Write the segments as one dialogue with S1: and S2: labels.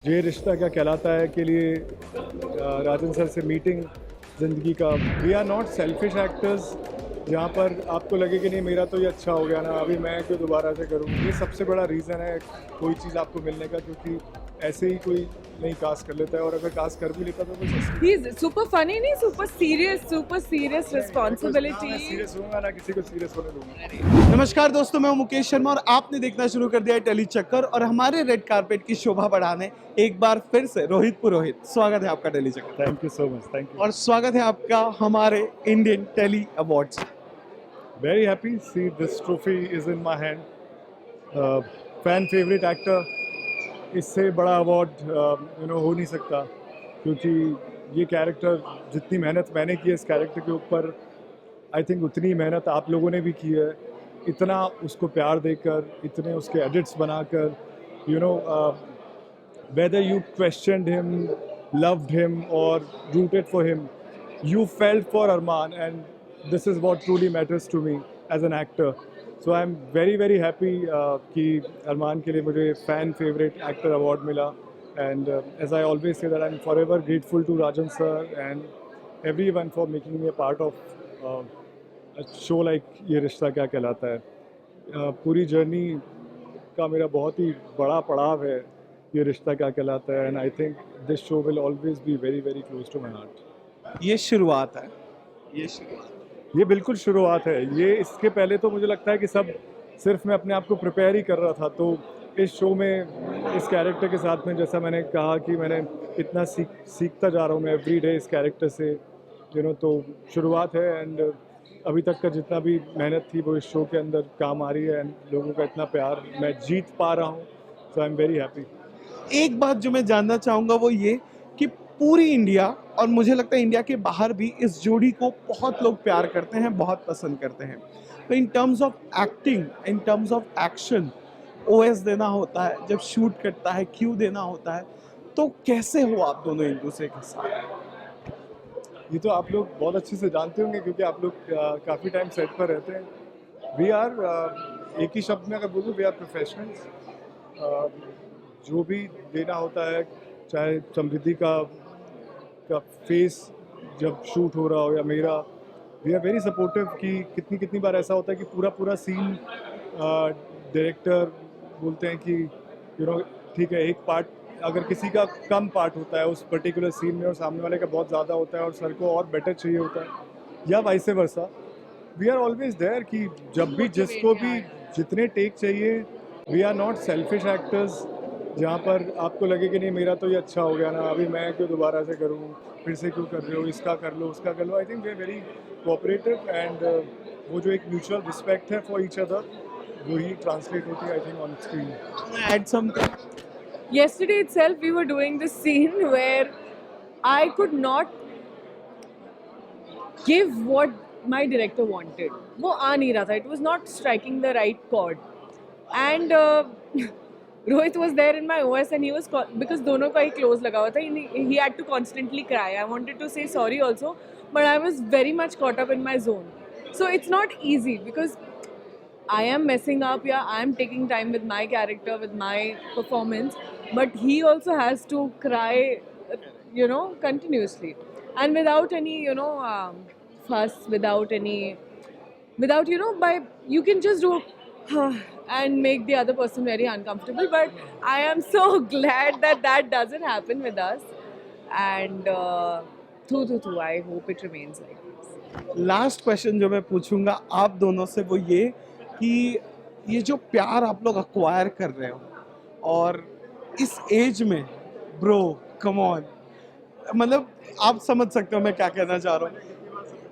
S1: ये रिश्ता क्या कहलाता है के लिए राजन सर से मीटिंग ज़िंदगी का। We are not selfish actors जहाँ पर आपको लगे कि नहीं मेरा तो ये अच्छा हो गया ना, अभी मैं क्यों दोबारा से करूँ। ये सबसे बड़ा रीज़न है कोई चीज़ आपको मिलने का, क्योंकि ऐसे ही कोई नहीं कास्ट कर लेता है, और अगर कास्ट कर भी लेता तो कुछ
S2: He's super funny, नहीं super serious responsibility.
S1: सीरियस होऊंगा ना, किसी को सीरियस होने दूंगा।
S3: नमस्कार दोस्तों, मैं मुकेश शर्मा और आपने देखना शुरू कर दिया है टेली चक्कर। और हमारे रेड कारपेट की शोभा बढ़ाने एक बार फिर से रोहित पुरोहित, स्वागत है आपका टेली चक्कर।
S1: Thank you so much, thank you.
S3: और स्वागत है आपका हमारे Indian tele awards.
S1: Very happy see this trophy is in my hand. Fan favourite actor, इससे बड़ा अवार्ड हो नहीं सकता, क्योंकि ये कैरेक्टर, जितनी मेहनत मैंने की है इस कैरेक्टर के ऊपर, आई थिंक उतनी मेहनत आप लोगों ने भी की है। इतना उसको प्यार देकर, इतने उसके एडिट्स बनाकर, whether you questioned him, loved him or rooted for him, you felt for Arman, and this is what truly matters to me as an actor. So I'm very very happy कि अरमान के लिए मुझे fan favorite actor award मिला, and as I always say that I'm forever grateful to Rajan sir and everyone for making me a part of a show like ये रिश्ता क्या कहलाता है। पूरी journey का मेरा बहुत ही बड़ा पड़ाव है ये रिश्ता Kya Kehlata Hai, and I think this show will always be very very close to my heart.
S3: ये शुरुआत है,
S1: ये बिल्कुल शुरुआत है। ये इसके पहले तो मुझे लगता है कि सब सिर्फ मैं अपने आप को प्रिपेयर ही कर रहा था। तो इस शो में, इस कैरेक्टर के साथ में, जैसा मैंने कहा कि मैंने इतना सीखता जा रहा हूँ मैं एवरी डे इस कैरेक्टर से, तो शुरुआत है। एंड अभी तक का जितना भी मेहनत थी वो इस शो के अंदर काम आ रही है, एंड लोगों का इतना प्यार मैं जीत पा रहा हूँ। सो आई एम वेरी हैप्पी।
S3: एक बात जो मैं जानना चाहूंगा वो ये कि पूरी इंडिया और मुझे लगता है इंडिया के बाहर भी इस जोड़ी को बहुत लोग प्यार करते हैं, बहुत पसंद करते हैं। तो in terms of acting, in terms of action, OS देना होता है, जब शूट करता है क्यों देना होता है, तो कैसे हो आप दोनों एक दूसरे के साथ?
S1: ये तो आप लोग बहुत अच्छे से जानते होंगे, क्योंकि आप लोग काफ़ी टाइम सेट पर रहते हैं। वी आर, एक ही शब्द में अगर बोलूँ, वी आर प्रोफेशनल्स। जो भी देना होता है, चाहे समृद्धि का फेस जब शूट हो रहा हो या मेरा, वी आर वेरी सपोर्टिव। कि कितनी कितनी बार ऐसा होता है कि पूरा पूरा सीन डायरेक्टर बोलते हैं कि ठीक है, एक पार्ट, अगर किसी का कम पार्ट होता है उस पर्टिकुलर सीन में और सामने वाले का बहुत ज़्यादा होता है और सर को और बेटर चाहिए होता है, या vice versa, we are always there कि जब भी जिसको भी जितने टेक चाहिए। We are not selfish actors जहाँ पर आपको लगे कि नहीं मेरा तो ये अच्छा हो गया ना, अभी मैं क्यों दोबारा से करूँ, फिर से क्यों कर रहे हो, इसका कर लो, उसका कर लो। I think we are very cooperative, and वो जो एक म्यूचुअल रिस्पेक्ट है फॉर ईच अदर, वो ही ट्रांसलेट होती है I think on screen.
S3: Add something.
S2: Yesterday itself, we were doing this scene where I could not give what my director wanted. वो आ नहीं रहा था. It was not striking the right chord. And Rohit was there in my OS, and he was because दोनों का ही close लगा हुआ था. He had to constantly cry. I wanted to say sorry also, but I was very much caught up in my zone. So it's not easy because I am messing up. Yeah, I am taking time with my character, with my performance, but he also has to cry, continuously, and without any, fuss, without by you can just do and make the other person very uncomfortable. But I am so glad that that doesn't happen with us, and I hope it remains like this.
S3: Last question जो मैं पूछूंगा आप दोनों से वो ये कि ये जो प्यार आप लोग अक्वायर कर रहे हो और इस एज में, ब्रो कम ऑन, मतलब आप समझ सकते हो मैं क्या कहना चाह रहा हूँ।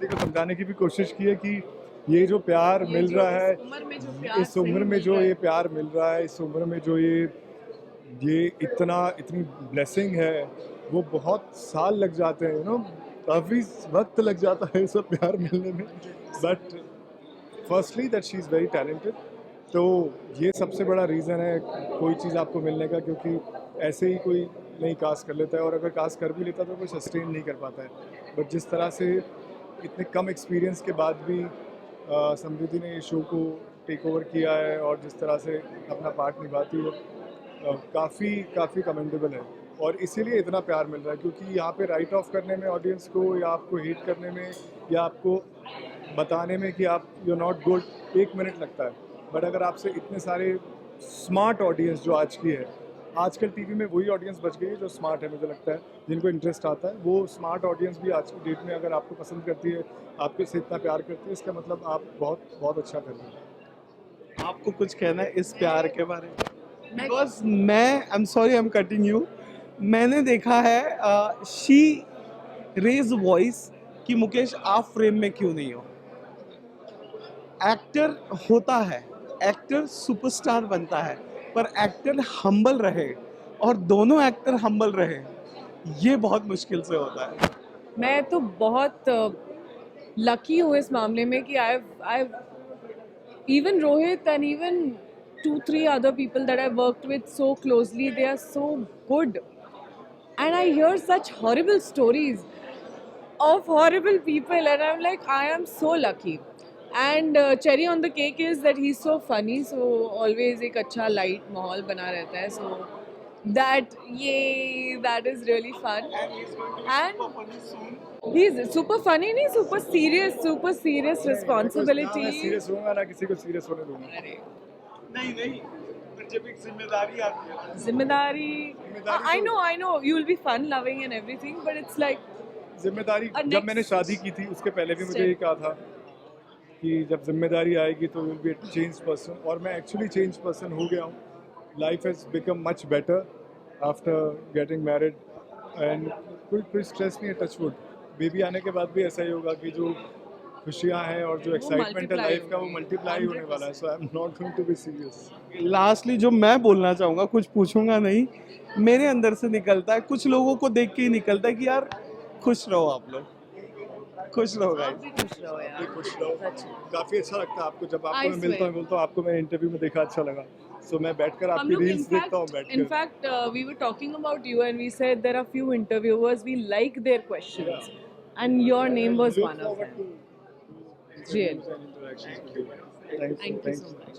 S1: को समझाने की भी कोशिश की है कि ये जो प्यार मिल रहा है, इस उम्र में जो ये प्यार मिल रहा है, इस उम्र में जो ये इतनी ब्लेसिंग है, वो बहुत साल लग जाते हैं, काफ़ी वक्त लग जाता है सब प्यार मिलने में। But firstly that she is very talented, तो ये सबसे बड़ा रीज़न है कोई चीज़ आपको मिलने का, क्योंकि ऐसे ही कोई नहीं कास्ट कर लेता है, और अगर कास्ट कर भी लेता तो कोई सस्टेन नहीं कर पाता है। बट जिस तरह से इतने कम एक्सपीरियंस के बाद भी समृद्धि ने इस शो को टेक ओवर किया है और जिस तरह से अपना पार्ट निभाती है, काफ़ी कमेंडेबल है। और इसीलिए इतना प्यार मिल रहा है, क्योंकि यहाँ पे राइट ऑफ करने में ऑडियंस को, या आपको हेट करने में, या आपको बताने में कि आप यू नॉट गुड 1 मिनट लगता है। बट अगर आपसे इतने सारे स्मार्ट ऑडियंस जो आज की है, आजकल टीवी में वही ऑडियंस बच गई है जो स्मार्ट है, मुझे लगता है, जिनको इंटरेस्ट आता है, वो स्मार्ट ऑडियंस भी आज की डेट में अगर आपको पसंद करती है, आपके से इतना प्यार करती है, इसका मतलब आप बहुत बहुत अच्छा कर रहे हैं।
S3: आपको कुछ कहना है इस प्यार के बारे में? बिकॉज मैं I am sorry I am cutting you, मैंने देखा है शी रेज वॉइस कि मुकेश आप फ्रेम में क्यों नहीं हो। एक्टर होता है, एक्टर सुपरस्टार बनता है, पर एक्टर हम्बल रहे, और दोनों एक्टर हम्बल रहे, ये बहुत मुश्किल से होता है।
S2: मैं तो बहुत लकी हूँ इस मामले में कि आई even Rohit and even 2-3 other people that I've worked with so closely, they are so good, and I hear such horrible stories of horrible people, and I'm like, I am so lucky. And cherry on the cake is that he's so funny, so always एक अच्छा light माहौल बना रहता है, so that is really fun. And he's super funny, नहीं super serious responsibility.
S1: ना मैं serious होऊंगा, ना किसी को सीरियस होने दूंगा।
S2: अरे
S3: नहीं, पर जब एक जिम्मेदारी आती है,
S2: जिम्मेदारी
S1: जिम्मेदारी
S2: I know you'll be fun loving and everything, but it's like
S1: जिम्मेदारी,
S2: और
S1: जब
S2: next
S1: मैंने शादी की थी उसके पहले भी मुझे
S2: step.
S1: ये कहा था कि जब जिम्मेदारी आएगी तो will be A change person, और मैं एक्चुअली चेंज पर्सन हो गया हूँ। Life has become much better after getting married, and कोई स्ट्रेस नहीं है, टच वुड। बेबी आने के बाद भी ऐसा ही होगा कि जो खुशियाँ हैं और जो एक्साइटमेंट है
S2: multiply
S1: लाइफ का, वो
S2: होंगी।
S1: मल्टीप्लाई होने वाला है। So I am not going to be serious.
S3: Lastly जो मैं बोलना चाहूँगा, कुछ पूछूंगा नहीं, मेरे अंदर से निकलता है, कुछ लोगों को देख के ही निकलता है कि यार खुश रहो, आप लोग खुश रहो
S2: आप
S3: गाइस।
S2: भी खुश रहो यार,
S1: खुश रहो।
S2: सच में।
S1: काफ़ी अच्छा लगता है आपको, जब
S2: I
S1: आपको मैं मिलता
S2: swear.
S1: हूँ बोलता हूँ आपको मैं इंटरव्यू में देखा, अच्छा लगा। सो मैं बैठकर
S2: हम
S1: आपकी
S2: लोग
S1: रील्स देखता हूँ बैठ
S2: in
S1: कर।
S2: fact we were talking about you and we said there are few interviewers we like their questions, and your name was one of them. Real.
S1: Thank
S2: Thank you so much.